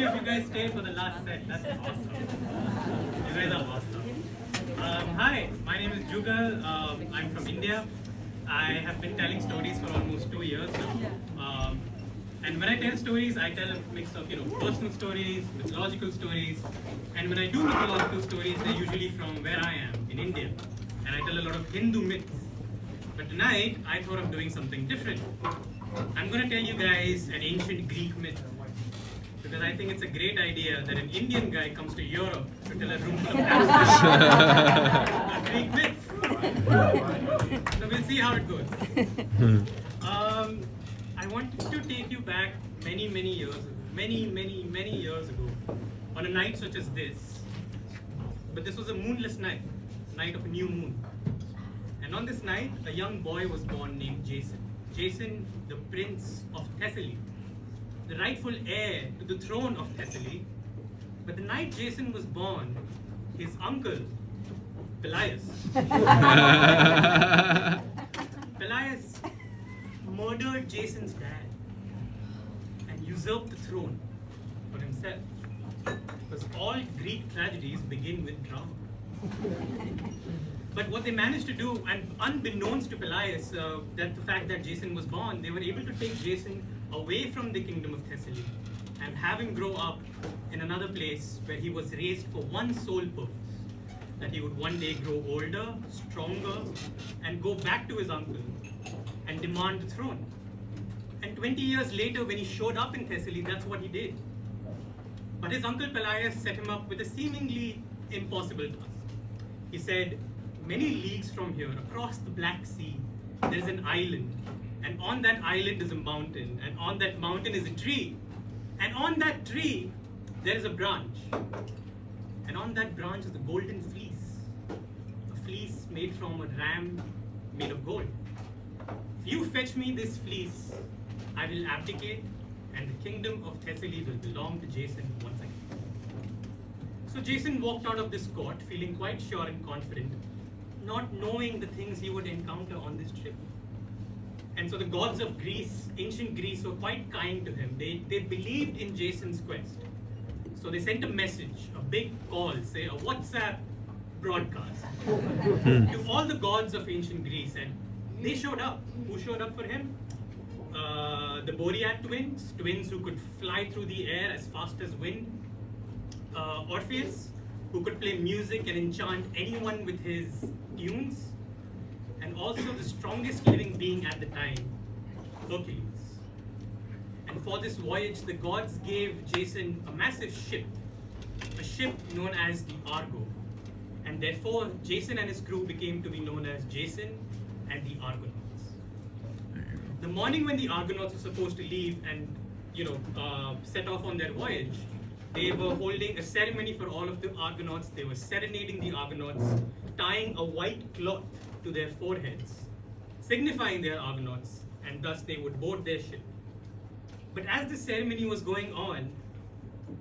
if you guys stayed for the last set. That's awesome. You guys are awesome. Hi, my name is Jugal. I'm from India. I have been telling stories for almost 2 years now. And when I tell stories, I tell a mix of personal stories, mythological stories. And when I do mythological stories, they're usually from where I am, in India. And I tell a lot of Hindu myths. But tonight, I thought of doing something different. I'm going to tell you guys an ancient Greek myth. Because I think it's a great idea that an Indian guy comes to Europe to tell a room full of a Greek myth. So we'll see how it goes. I wanted to take you back many years ago, many years ago, on a night such as this. But this was a moonless night of a new moon. And on this night, a young boy was born named Jason. Jason, the prince of Thessaly, the rightful heir to the throne of Thessaly. But the night Jason was born, his uncle, Hylas, murdered Jason's dad and usurped the throne for himself. Because all Greek tragedies begin with drama. But what they managed to do, and unbeknownst to Hylas, that the fact that Jason was born, they were able to take Jason away from the kingdom of Thessaly and have him grow up in another place where he was raised for one sole purpose, that he would one day grow older, stronger, and go back to his uncle and demand the throne. And 20 years later, when he showed up in Thessaly, that's what he did. But his uncle Hylas set him up with a seemingly impossible task. He said, many leagues from here, across the Black Sea, there's an island. And on that island is a mountain. And on that mountain is a tree. And on that tree, there is a branch. And on that branch is a golden fleece. A fleece made from a ram made of gold. If you fetch me this fleece, I will abdicate, and the kingdom of Thessaly will belong to Jason once again. So Jason walked out of this court feeling quite sure and confident, not knowing the things he would encounter on this trip. And so the gods of Greece, ancient Greece, were quite kind to him. They believed in Jason's quest. So they sent a message, a big call, say a WhatsApp broadcast to all the gods of ancient Greece. And they showed up. Who showed up for him? The Boread twins who could fly through the air as fast as wind. Orpheus, who could play music and enchant anyone with his tunes. And also the strongest living being at the time, Hercules. And for this voyage, the gods gave Jason a massive ship, a ship known as the Argo. And therefore, Jason and his crew became to be known as Jason and the Argonauts. The morning when the Argonauts were supposed to leave and set off on their voyage, they were holding a ceremony for all of the Argonauts. They were serenading the Argonauts, tying a white cloth to their foreheads, signifying they are Argonauts, and thus they would board their ship. But as the ceremony was going on,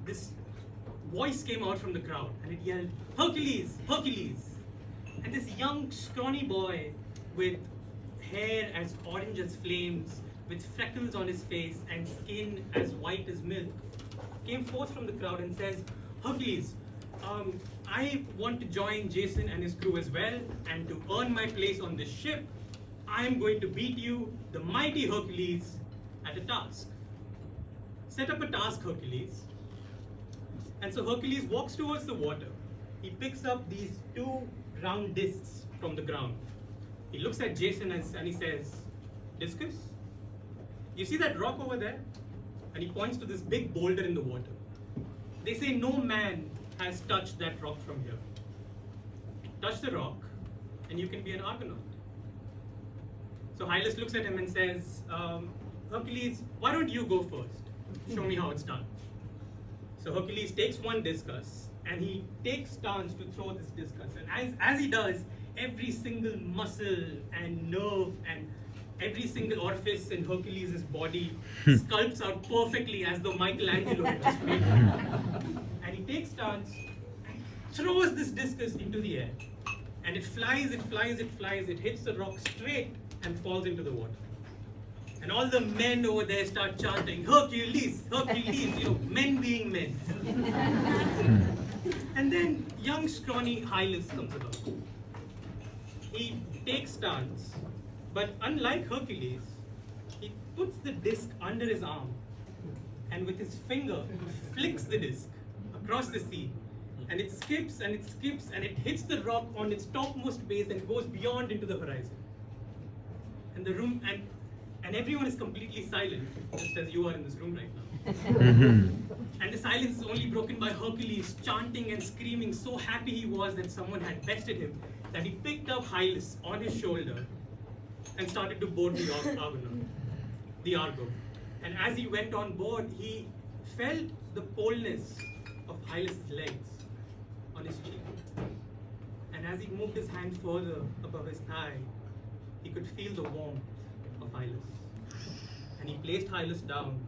this voice came out from the crowd, and it yelled, "Hercules! Hercules!" And this young, scrawny boy with hair as orange as flames, with freckles on his face, and skin as white as milk, came forth from the crowd and says, "Hercules, I want to join Jason and his crew as well, and to earn my place on this ship, I am going to beat you, the mighty Hercules, at a task. Set up a task, Hercules." And so Hercules walks towards the water. He picks up these two round discs from the ground. He looks at Jason and he says, "Discus, you see that rock over there?" And he points to this big boulder in the water. They say no man has touched that rock from here. Touch the rock, and you can be an Argonaut. So Hylas looks at him and says, "Hercules, why don't you go first? Show me how it's done." So Hercules takes one discus, and he takes stance to throw this discus. And as he does, every single muscle and nerve and every single orifice in Hercules' body sculpts out perfectly as though Michelangelo had just made it. And he takes stance and throws this discus into the air. And it flies, it hits the rock straight and falls into the water. And all the men over there start chanting, Hercules, Hercules, men being men. And then young, scrawny Hylas comes along. He takes stance, but unlike Hercules, he puts the disc under his arm and with his finger flicks the disc across the sea. And it skips and it skips and it hits the rock on its topmost base and goes beyond into the horizon. And the room and everyone is completely silent, just as you are in this room right now. And the silence is only broken by Hercules chanting and screaming. So happy he was that someone had bested him that he picked up Hylas on his shoulder and started to board the Argo. And as he went on board, he felt the coldness of Hylas' legs on his cheek. And as he moved his hand further above his thigh, he could feel the warmth of Hylas. And he placed Hylas down,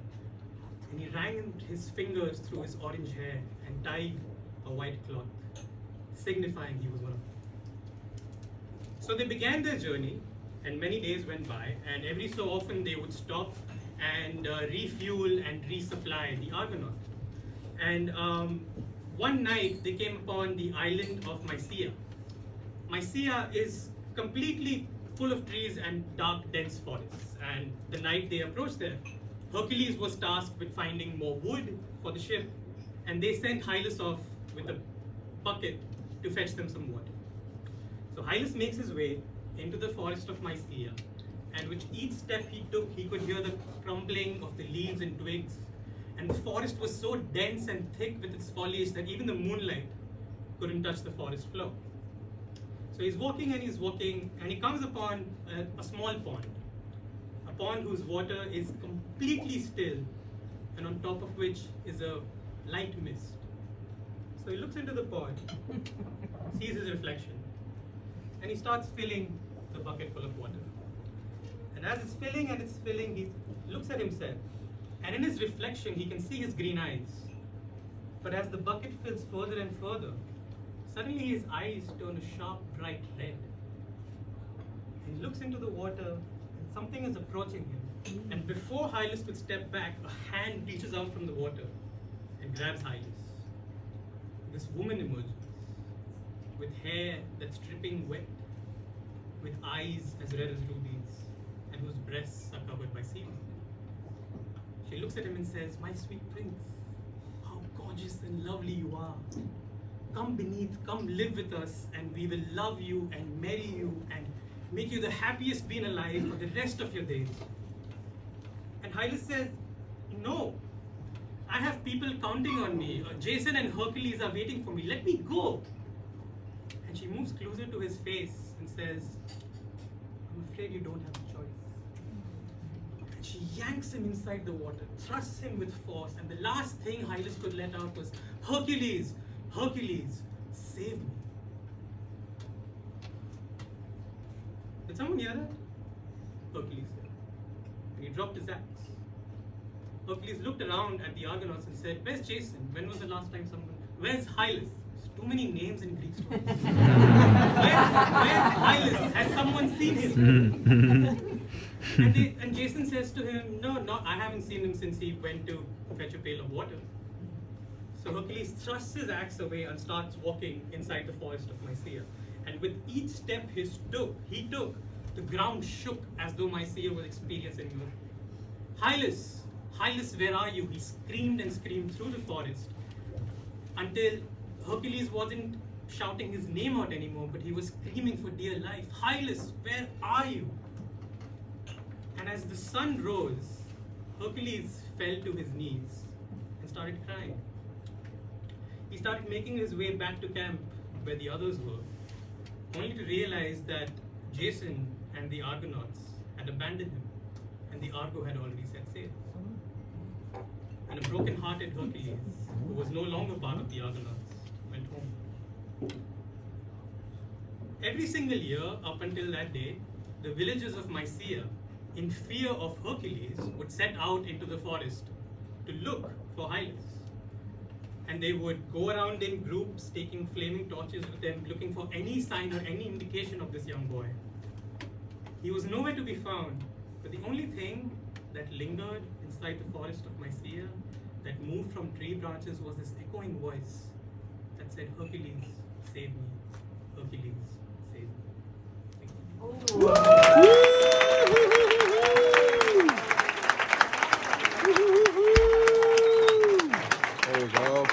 and he ran his fingers through his orange hair and tied a white cloth, signifying he was one of them. So they began their journey, and many days went by, and every so often they would stop and refuel and resupply the Argonaut. And one night they came upon the island of Mysia. Mysia is completely full of trees and dark, dense forests. And the night they approached there, Hercules was tasked with finding more wood for the ship, and they sent Hylas off with a bucket to fetch them some water. So Hylas makes his way into the forest of Mysia, and with each step he took, he could hear the crumbling of the leaves and twigs, and the forest was so dense and thick with its foliage that even the moonlight couldn't touch the forest floor. So he's walking, and he comes upon a small pond whose water is completely still, and on top of which is a light mist. So he looks into the pond, sees his reflection, and he starts filling the bucket full of water. And as it's filling and it's filling, he looks at himself, and in his reflection he can see his green eyes. But as the bucket fills further and further, suddenly his eyes turn a sharp, bright red. He looks into the water, and something is approaching him. And before Hylas could step back, a hand reaches out from the water and grabs Hylas. This woman emerges with hair that's dripping wet, with eyes as red as rubies, and whose breasts are covered by seaweed. She looks at him and says, "My sweet prince, how gorgeous and lovely you are. Come live with us, and we will love you and marry you and make you the happiest being alive for the rest of your days." And Hylas says, "No, I have people counting on me. Jason and Hercules are waiting for me. Let me go." And she moves closer to his face and says, "I'm afraid you don't have a choice." And she yanks him inside the water, thrusts him with force, and the last thing Hylas could let out was, "Hercules, Hercules, save me." Did someone hear that? Hercules said. And he dropped his axe. Hercules looked around at the Argonauts and said, "Where's Jason? When was the last time someone... Where's Hylas?" There's too many names in Greek stories. Where's Hylas? Has someone seen him? And Jason says to him, "No, I haven't seen him since he went to fetch a pail of water." So Hercules thrusts his axe away and starts walking inside the forest of Mysia. And with each step he took, the ground shook as though Mysia was experiencing an earthquake. "Hylas, Hylas, where are you?" He screamed and screamed through the forest until Hercules wasn't shouting his name out anymore, but he was screaming for dear life. "Hylas, where are you?" And as the sun rose, Hercules fell to his knees and started crying. He started making his way back to camp where the others were, only to realize that Jason and the Argonauts had abandoned him, and the Argo had already set sail. And a broken-hearted Hercules, who was no longer part of the Argonauts, went home. Every single year, up until that day, the villagers of Mysia, in fear of Hercules, would set out into the forest to look for Hylas. And they would go around in groups, taking flaming torches with them, looking for any sign or any indication of this young boy. He was nowhere to be found, but the only thing that lingered inside the forest of Mysia, that moved from tree branches, was this echoing voice that said, Hercules, save me. Hercules, save me.